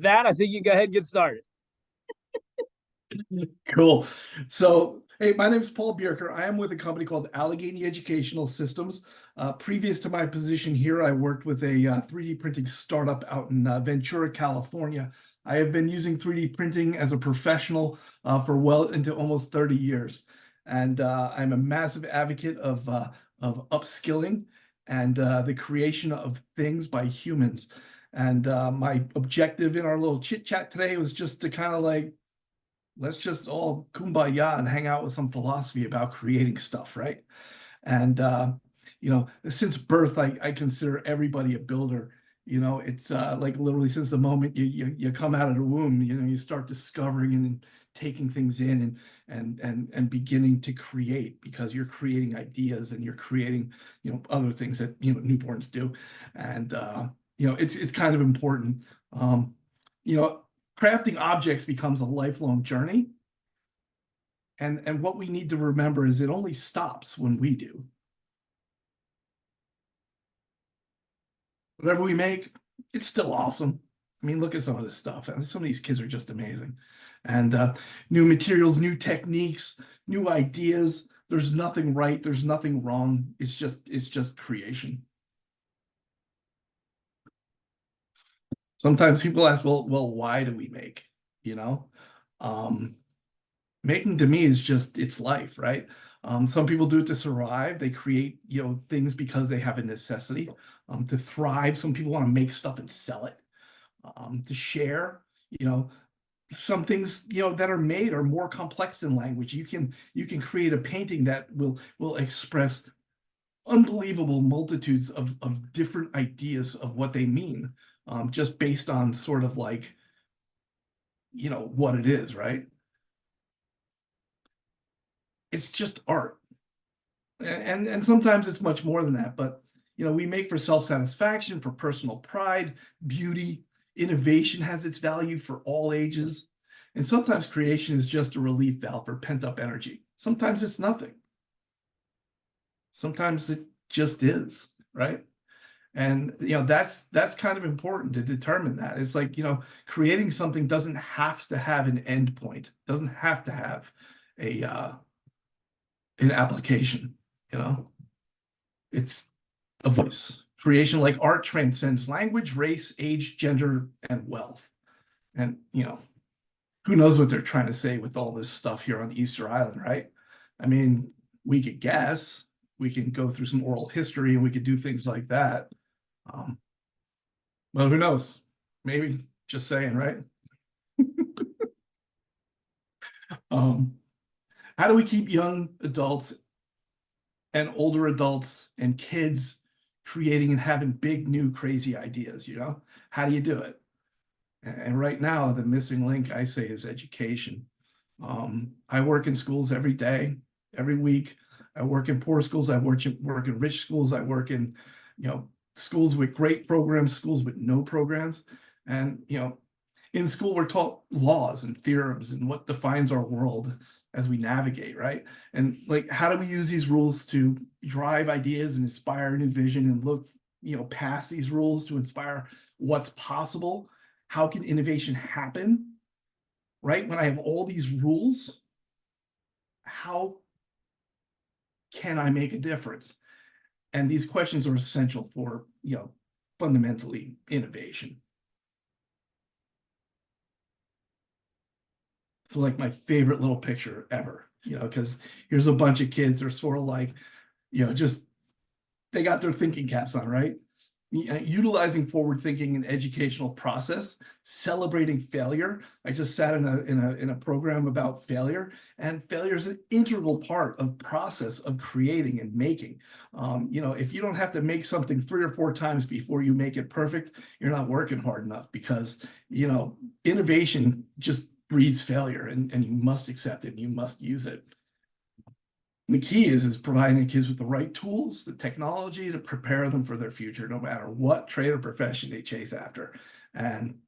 That, I think you can go ahead and get started. Cool. So, hey, my name is Paul Bierker. I am with a company called Allegheny Educational Systems. Previous to my position here, I worked with a 3D printing startup out in Ventura, California. I have been using 3D printing as a professional for well into almost 30 years. And I'm a massive advocate of upskilling and the creation of things by humans. And my objective in our little chit chat today was just to kind of like, let's just all kumbaya and hang out with some philosophy about creating stuff, right? And since birth, I consider everybody a builder. It's like literally since the moment you come out of the womb, you start discovering and taking things in and beginning to create, because you're creating ideas and you're creating other things that newborns do. And it's kind of important. You know, Crafting objects becomes a lifelong journey. And what we need to remember is it only stops when we do. Whatever we make, it's still awesome. I mean, look at some of this stuff. Some of these kids are just amazing. And new materials, new techniques, new ideas. There's nothing right. There's nothing wrong. It's just creation. Sometimes people ask, well, why do we make? Making to me is just, it's life, right? Some people do it to survive. They create, things because they have a necessity. To thrive, some people want to make stuff and sell it. To share, some things, that are made are more complex than language. You can create a painting that will express unbelievable multitudes of different ideas of what they mean, just based on sort of like, what it is, right? It's just art. And sometimes it's much more than that, but we make for self-satisfaction, for personal pride, beauty. Innovation has its value for all ages. And sometimes creation is just a relief valve for pent-up energy. Sometimes it's nothing. Sometimes it just is, right? And that's kind of important to determine that. It's like, creating something doesn't have to have an end point, doesn't have to have a an application. It's a voice. Creation, like art, transcends language, race, age, gender, and wealth. And who knows what they're trying to say with all this stuff here on Easter Island, right? I mean, we could guess, we can go through some oral history, and we could do things like that. But who knows? Maybe, just saying, right? How do we keep young adults and older adults and kids creating and having big, new, crazy ideas? How do you do it? And right now, the missing link, I say, is education. I work in schools every day, every week. I work in poor schools. I work in rich schools. I work in, schools with great programs, schools with no programs. And, in school, we're taught laws and theorems and what defines our world as we navigate, right? And like, how do we use these rules to drive ideas and inspire a new vision and look, past these rules to inspire what's possible? How can innovation happen, right? When I have all these rules, how can I make a difference? And these questions are essential for, fundamentally innovation. So like my favorite little picture ever, because here's a bunch of kids. They're sort of like, just, they got their thinking caps on, right? Utilizing forward thinking and educational process, celebrating failure. I just sat in a program about failure, and failure is an integral part of process of creating and making. If you don't have to make something 3 or 4 times before you make it perfect, you're not working hard enough, because innovation just breeds failure, and you must accept it, and you must use it. The key is providing kids with the right tools, the technology to prepare them for their future, no matter what trade or profession they chase after. And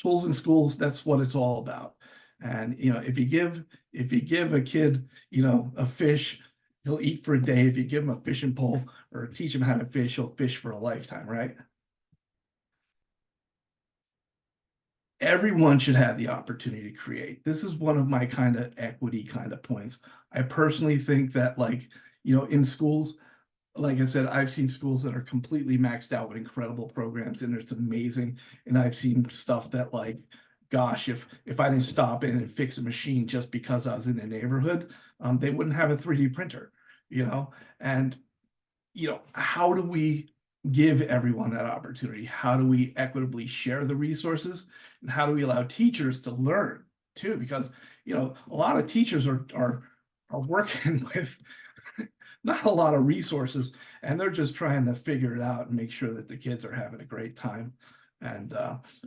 tools in schools, that's what it's all about. And if you give a kid a fish, he'll eat for a day. If you give him a fishing pole or teach him how to fish, he'll fish for a lifetime, right? everyone should have the opportunity to create. This is one of my kind of equity kind of points. I personally think that, like, in schools, like I said, I've seen schools that are completely maxed out with incredible programs, and it's amazing. And I've seen stuff that, like, gosh, if I didn't stop in and fix a machine just because I was in the neighborhood, they wouldn't have a 3D printer, And how do we give everyone that opportunity? How do we equitably share the resources? And how do we allow teachers to learn too? Because, a lot of teachers are working with not a lot of resources, and they're just trying to figure it out and make sure that the kids are having a great time. And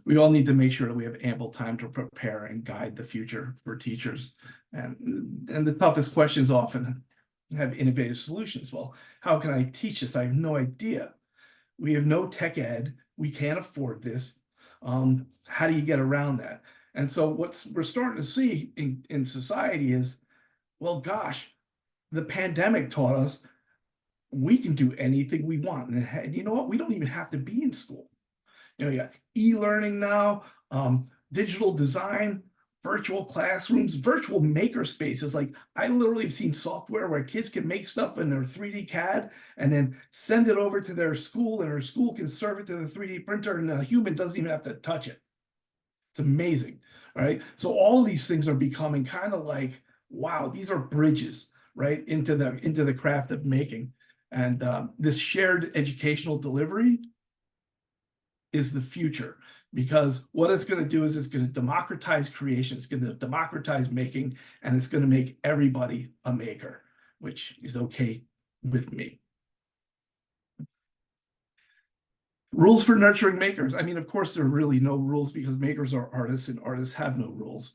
we all need to make sure that we have ample time to prepare and guide the future for teachers. And the toughest questions often have innovative solutions. Well, how can I teach this? I have no idea. We have no tech ed. We can't afford this. How do you get around that? And so what we're starting to see in society is, well, gosh, the pandemic taught us we can do anything we want. And you know what? We don't even have to be in school. You got e-learning now, digital design, virtual classrooms, virtual maker spaces. Like, I literally have seen software where kids can make stuff in their 3D CAD and then send it over to their school, and their school can serve it to the 3D printer, and a human doesn't even have to touch it. It's amazing. All right. So all of these things are becoming kind of like, wow, these are bridges, right, into the craft of making. And this shared educational delivery is the future, because what it's going to do is it's going to democratize creation, it's going to democratize making, and it's going to make everybody a maker, which is okay with me. Rules for nurturing makers. I mean, of course, there are really no rules, because makers are artists and artists have no rules.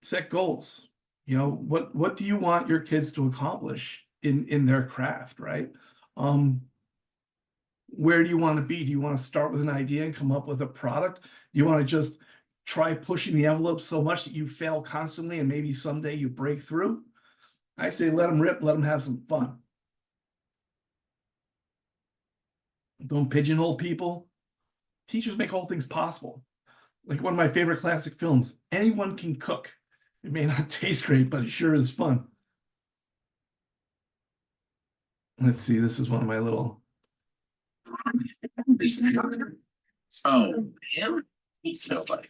Set goals. What do you want your kids to accomplish in their craft, right? Where do you want to be? Do you want to start with an idea and come up with a product? Do you want to just try pushing the envelope so much that you fail constantly and maybe someday you break through? I say let them rip, let them have some fun. Don't pigeonhole people. Teachers make all things possible. Like one of my favorite classic films, Anyone Can Cook. It may not taste great, but it sure is fun. Let's see, this is one of my little... Oh, man. He's nobody.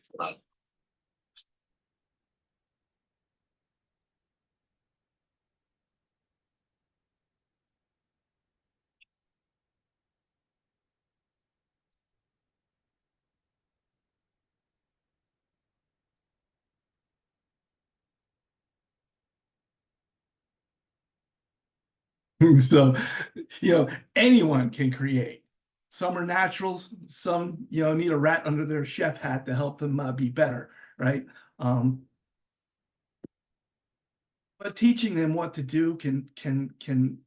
So, anyone can create. Some are naturals, some, need a rat under their chef hat to help them be better, right? But teaching them what to do can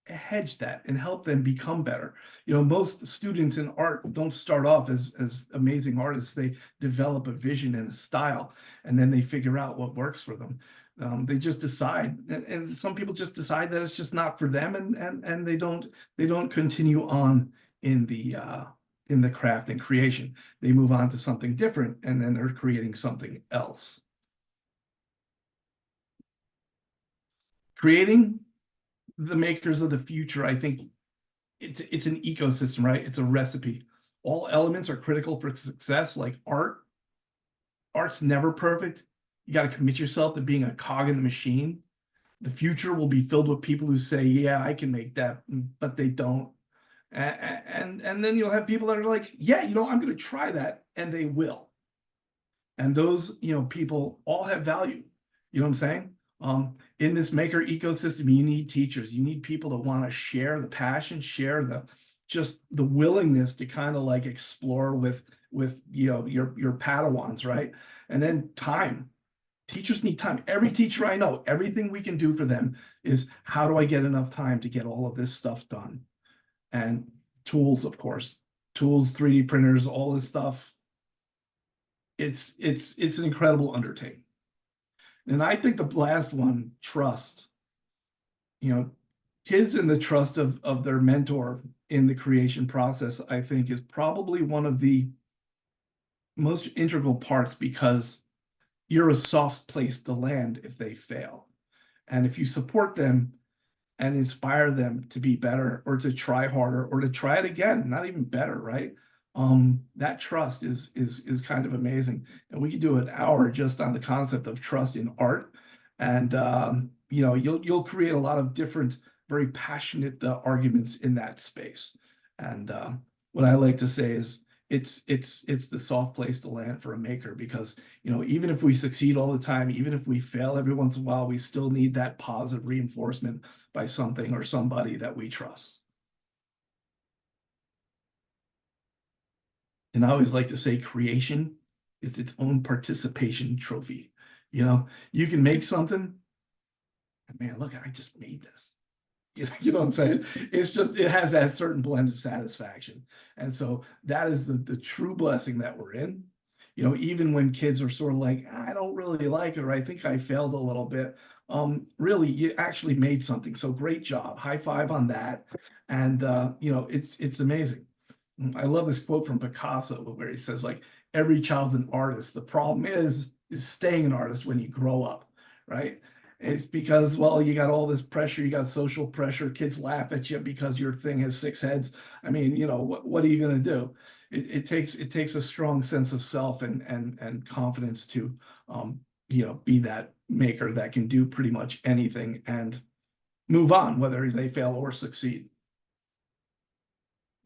hedge that and help them become better. Most students in art don't start off as amazing artists. They develop a vision and a style, and then they figure out what works for them. They just decide, and some people just decide that it's just not for them, and they don't continue on in the craft and creation. They move on to something different, and then they're creating something else. Creating the makers of the future, I think it's an ecosystem, right? It's a recipe. All elements are critical for success, like art. Art's never perfect. You got to commit yourself to being a cog in the machine. The future will be filled with people who say, yeah, I can make that, but they don't. And then you'll have people that are like, yeah, I'm going to try that, and they will. And those, people all have value. You know what I'm saying? In this maker ecosystem, you need teachers. You need people to want to share the passion, share the willingness to kind of like explore with your Padawans, right? And then time. Teachers need time. Every teacher I know, everything we can do for them is, how do I get enough time to get all of this stuff done? And tools, of course, tools, 3D printers, all this stuff. It's an incredible undertaking. And I think the last one, trust. Kids in the trust of their mentor in the creation process, I think, is probably one of the most integral parts because you're a soft place to land if they fail. And if you support them and inspire them to be better or to try harder or to try it again, not even better, right? That trust is kind of amazing. And we could do an hour just on the concept of trust in art. And you know, you'll create a lot of different, very passionate arguments in that space. And what I like to say is it's the soft place to land for a maker because, you know, even if we succeed all the time, even if we fail every once in a while, we still need that positive reinforcement by something or somebody that we trust. And I always like to say creation is its own participation trophy. You know, you can make something, and man, look, I just made this. You know what I'm saying? It's just, it has that certain blend of satisfaction. And so that is the true blessing that we're in. You know, even when kids are sort of like, I don't really like it, or I think I failed a little bit. Really, you actually made something. So great job. High five on that. And you know, it's amazing. I love this quote from Picasso where he says, like, every child's an artist. The problem is staying an artist when you grow up, right? It's because, well, you got all this pressure, you got social pressure, kids laugh at you because your thing has 6 heads. I mean, you know, what are you going to do? It takes a strong sense of self and confidence to, you know, be that maker that can do pretty much anything and move on, whether they fail or succeed.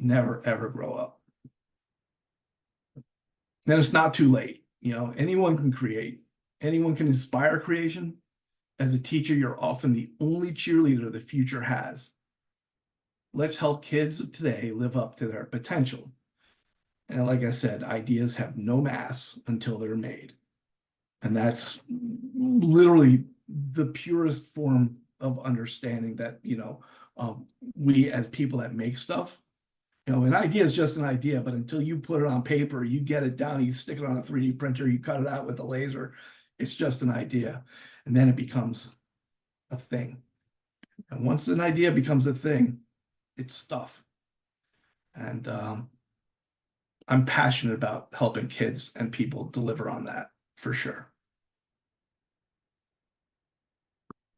Never, ever grow up. Then it's not too late. You know, anyone can create, anyone can inspire creation. As a teacher, you're often the only cheerleader the future has. Let's help kids of today live up to their potential. And like I said, ideas have no mass until they're made. And that's literally the purest form of understanding that, you know, we as people that make stuff, you know, an idea is just an idea, but until you put it on paper, you get it down, you stick it on a 3D printer, you cut it out with a laser, it's just an idea. And then it becomes a thing. And once an idea becomes a thing, it's stuff. And I'm passionate about helping kids and people deliver on that for sure.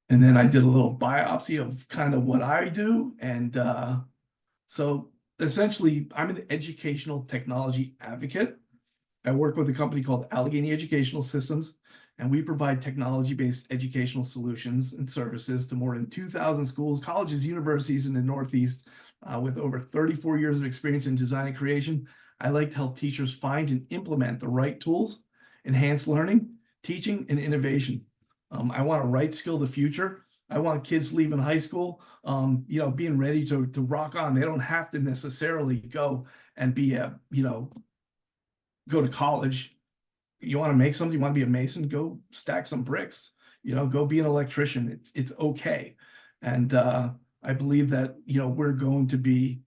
And then I did a little biopsy of kind of what I do. And so essentially, I'm an educational technology advocate. I work with a company called Allegheny Educational Systems, and we provide technology-based educational solutions and services to more than 2,000 schools, colleges, universities in the Northeast. With over 34 years of experience in design and creation, I like to help teachers find and implement the right tools, enhance learning, teaching, and innovation. I want to right skill the future. I want kids leaving high school, you know, being ready to rock on. They don't have to necessarily go and be a, you know, go to college. You want to make something, you want to be a mason, go stack some bricks, you know, go be an electrician. It's okay. And I believe that, you know, we're going to be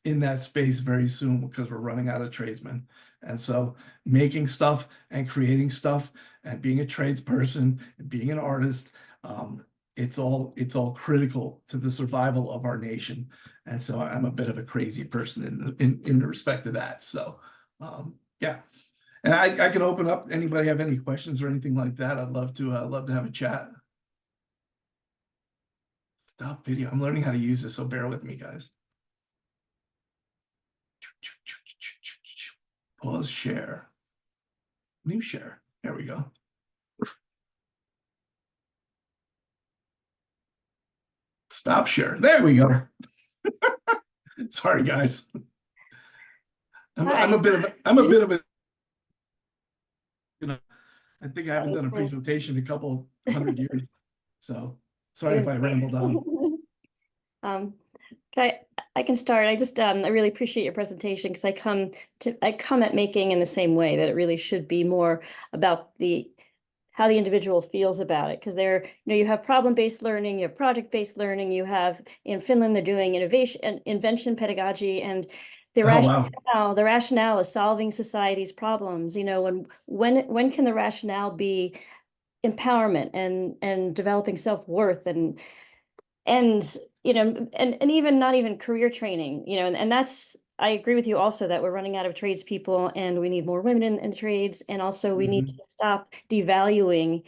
in that space very soon because we're running out of tradesmen. And so making stuff and creating stuff and being a tradesperson and being an artist, it's all critical to the survival of our nation. And so I'm a bit of a crazy person in respect to that. So yeah. And I can open up. Anybody have any questions or anything like that? I'd love to have a chat. Stop video. I'm learning how to use this, so bear with me, guys. Pause share. New share. There we go. Stop share. There we go. Sorry, guys. I'm a bit of a, you know, I think I haven't done a presentation in a couple 100 years. So sorry if I rambled on. I can start. I really appreciate your presentation because I come at making in the same way, that it really should be more about how the individual feels about it. Because you have problem-based learning, you have project-based learning, you have, in Finland, they're doing invention pedagogy, and the rationale is solving society's problems. You know, when can the rationale be empowerment and developing self-worth and you know, and even not even career training, you know, and that's, I agree with you also that we're running out of tradespeople and we need more women in the trades. And also we need to stop devaluing.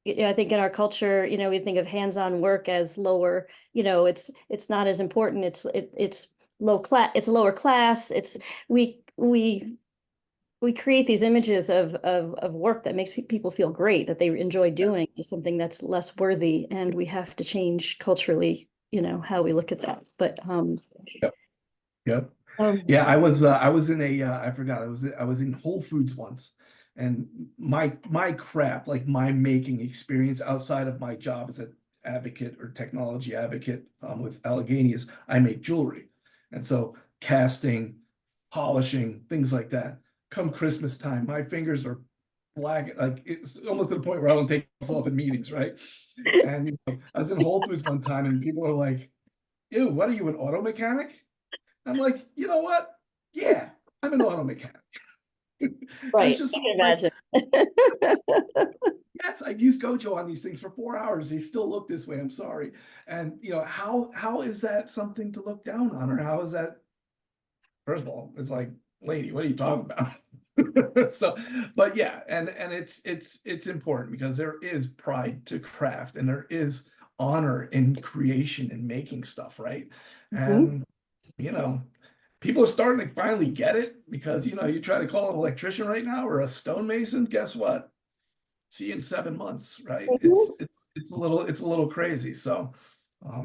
I think in our culture, we think of hands-on work as lower, it's not as important. It's low class, it's lower class. We create these images of work that makes people feel great, that they enjoy doing, is something that's less worthy, and we have to change culturally, how we look at that. But Yep. um, Yeah, I was in a I forgot, I was in Whole Foods once, and my craft, like my making experience outside of my job as an advocate or technology advocate with Allegheny is I make jewelry. And so casting, polishing, things like that. Come Christmas time, my fingers are black, like it's almost to the point where I don't take myself in meetings, right? And I was in Whole Foods one time and people are like, ew, what are you, an auto mechanic? I'm like, you know what? Yeah, I'm an auto mechanic. right, It's just I can like, imagine. yes, I've used Gojo on these things for 4 hours. They still look this way. I'm sorry. And how is that something to look down on? Or how is that? First of all, it's like, lady, what are you talking about? So, but yeah, and it's important because there is pride to craft and there is honor in creation and making stuff, right? And people are starting to finally get it because you try to call an electrician right now or a stonemason, guess what? See you in 7 months, right? It's a little crazy. So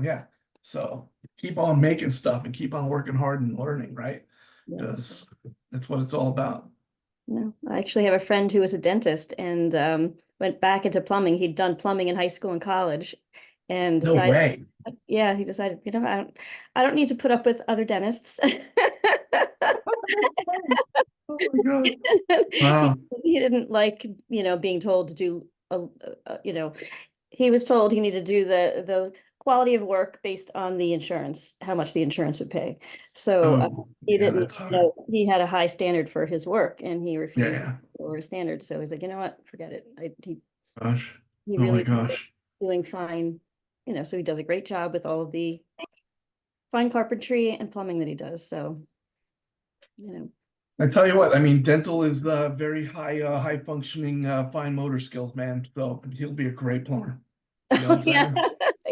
yeah. So keep on making stuff and keep on working hard and learning, right? Because that's what it's all about. No, I actually have a friend who was a dentist and went back into plumbing. He'd done plumbing in high school and college, and No decided, way. yeah, he decided, I don't need to put up with other dentists. Oh my God. Wow. He didn't like, being told to do, he was told he needed to do the quality of work based on the insurance, how much the insurance would pay. So he yeah, didn't, that's hard. he had a high standard for his work and he refused Yeah. to lower standards. So he's like, you know what, forget it. Gosh. He Oh my really gosh. doing fine, so he does a great job with all of the fine carpentry and plumbing that he does. So, I tell you what, I mean, dental is very high functioning, fine motor skills, man. So he'll be a great plumber. You know what I'm yeah, saying?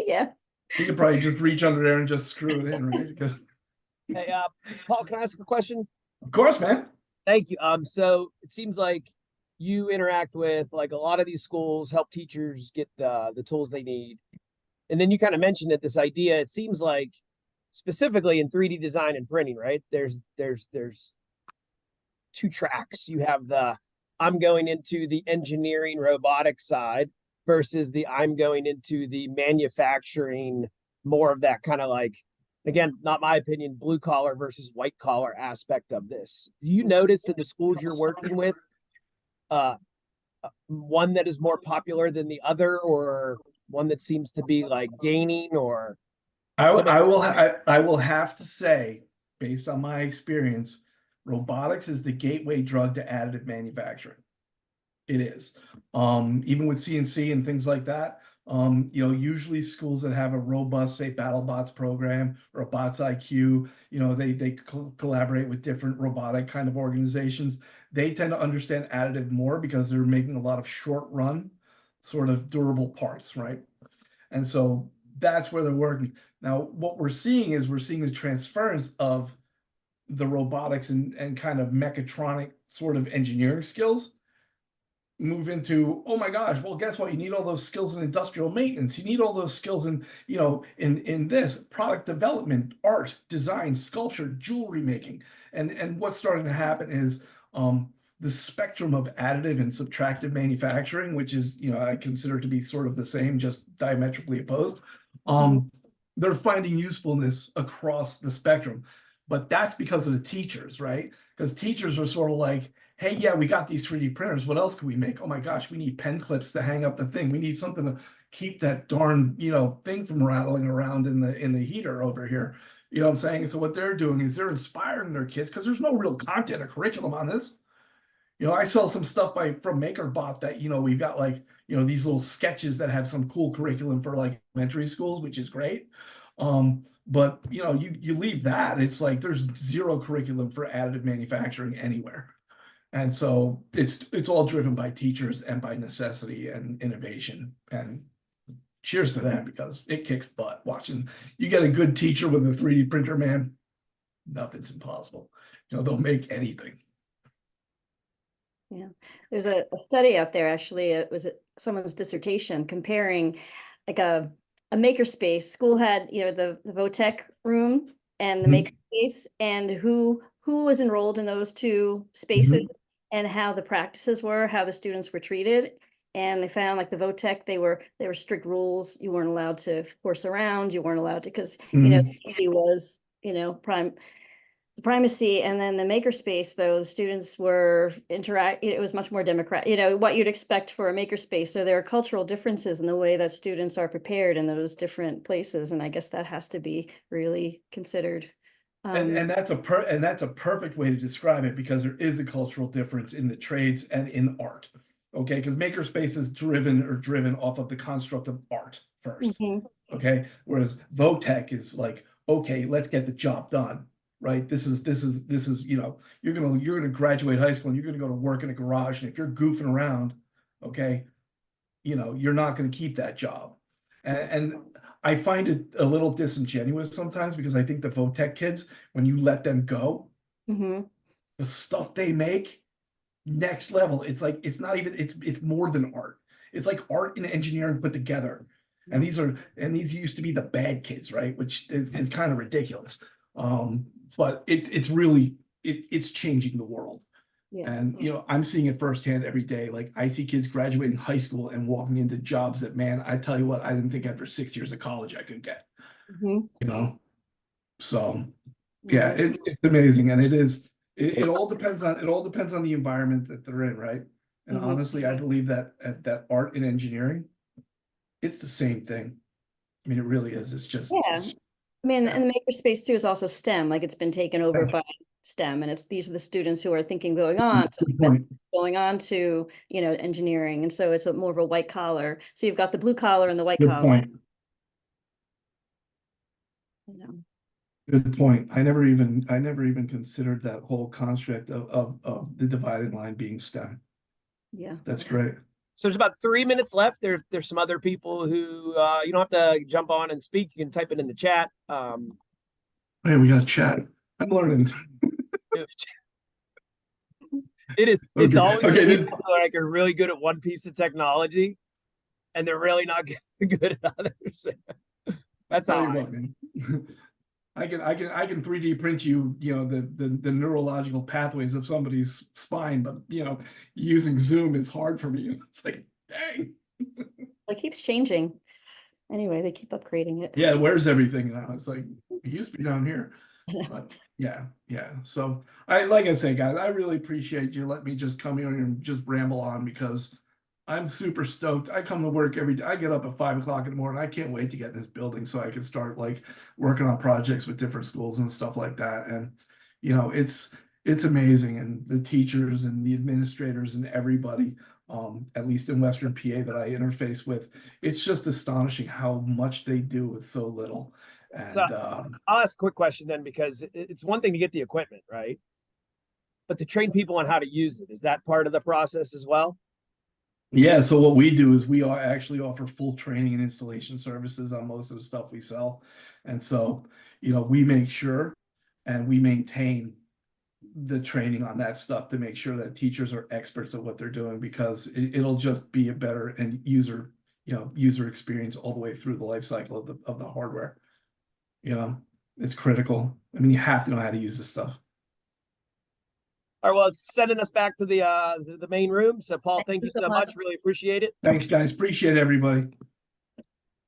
yeah. He could probably just reach under there and just screw it in, right? Because Hey, Paul, can I ask a question? of course, man. Thank you. So it seems like you interact with like a lot of these schools, help teachers get the tools they need. And then you kind of mentioned it, this idea, it seems like specifically in 3D design and printing, right? There's two tracks. You have the I'm going into the engineering robotics side versus the I'm going into the manufacturing, more of that kind of like, again, not my opinion, blue collar versus white collar aspect of this. Do you notice in the schools you're working with, one that is more popular than the other, or one that seems to be like gaining, or I will have to say, based on my experience, robotics is the gateway drug to additive manufacturing. It is. Even with CNC and things like that, usually schools that have a robust, say, BattleBots program or a Bots IQ, they collaborate with different robotic kind of organizations. They tend to understand additive more because they're making a lot of short run, sort of durable parts, right? And so that's where they're working. Now, what we're seeing is the transference of the robotics and kind of mechatronic sort of engineering skills move into, oh my gosh, well, guess what? You need all those skills in industrial maintenance. You need all those skills in, in this product development, art, design, sculpture, jewelry making. And what's starting to happen is the spectrum of additive and subtractive manufacturing, which is, I consider to be sort of the same, just diametrically opposed. They're finding usefulness across the spectrum. But that's because of the teachers, right? Because teachers are sort of like, hey, yeah, we got these 3D printers. What else can we make? Oh my gosh, we need pen clips to hang up the thing. We need something to keep that darn, thing from rattling around in the heater over here. You know what I'm saying? So what they're doing is they're inspiring their kids because there's no real content or curriculum on this. I sell some stuff from MakerBot that, we've got like, these little sketches that have some cool curriculum for like elementary schools, which is great. But you know, you leave that, it's like there's zero curriculum for additive manufacturing anywhere. And so it's all driven by teachers and by necessity and innovation. And cheers to that, because it kicks butt watching. You get a good teacher with a 3D printer, man, nothing's impossible. You know, they'll make anything. Yeah, there's a study out there, actually, it was someone's dissertation comparing like a makerspace. School had, you know, the VOTech room and the makerspace, and who was enrolled in those two spaces and how the practices were, how the students were treated. And they found like the VOTech, they were strict rules. You weren't allowed to force around, you weren't allowed to, because you know, he was, you know, primacy. And then the makerspace, those students were it was much more democratic, you know, what you'd expect for a makerspace. So there are cultural differences in the way that students are prepared in those different places, and I guess that has to be really considered. And that's a perfect way to describe it, because there is a cultural difference in the trades and in art. Okay, because makerspace is driven off of the construct of art first. Okay, whereas VOTech is like, okay, let's get the job done. Right. This is, you know, you're gonna graduate high school and you're gonna go to work in a garage. And if you're goofing around, okay, you know, you're not gonna keep that job. And I find it a little disingenuous sometimes, because I think the VOTech kids, when you let them go, the stuff they make, next level. It's like, it's not even, it's more than art. It's like art and engineering put together. And these used to be the bad kids, right? Which is kind of ridiculous. But it's really, it's changing the world. Yeah. And, you know, I'm seeing it firsthand every day. Like, I see kids graduating high school and walking into jobs that, man, I tell you what, I didn't think after 6 years of college I could get, you know? So yeah, it's amazing. And it all depends on the environment that they're in, right? And honestly, I believe that art and engineering, it's the same thing. I mean, it really is. It's just, I mean, and the makerspace too is also STEM, like it's been taken over by STEM, and these are the students who are thinking going on to, you know, engineering. And so it's more of a white collar. So you've got the blue collar and the white collar. point. You know. Good point. I never even considered that whole construct of the dividing line being STEM. Yeah. That's great. So there's about 3 minutes left. There's some other people who you don't have to jump on and speak. You can type it in the chat. Hey, we got a chat. I'm learning. It's Okay. always Okay, people who like are really good at one piece of technology, and they're really not good at others. That's Tell how you what, man. I can 3D print you, you know, the neurological pathways of somebody's spine, but you know, using Zoom is hard for me. It's like, dang. It keeps changing. Anyway, they keep upgrading it. Yeah, where's everything now? It's like, it used to be down here. But yeah. So like I say, guys, I really appreciate you letting me just come here and just ramble on, because I'm super stoked. I come to work every day. I get up at 5 o'clock in the morning. I can't wait to get in this building so I can start like working on projects with different schools and stuff like that. And you know, it's amazing. And the teachers and the administrators and everybody, at least in Western PA that I interface with, it's just astonishing how much they do with so little. And So I'll ask a quick question then, because it's one thing to get the equipment, right? But to train people on how to use it, is that part of the process as well? yeah, so what we do is we actually offer full training and installation services on most of the stuff we sell. And so, you know, we make sure and we maintain the training on that stuff to make sure that teachers are experts at what they're doing, because it'll just be a better and user experience all the way through the life cycle of the hardware. You know, it's critical. I mean, you have to know how to use this stuff. All right, well, it's sending us back to the main room. So Paul, thank you so much. Really appreciate it. Thanks, guys. Appreciate everybody.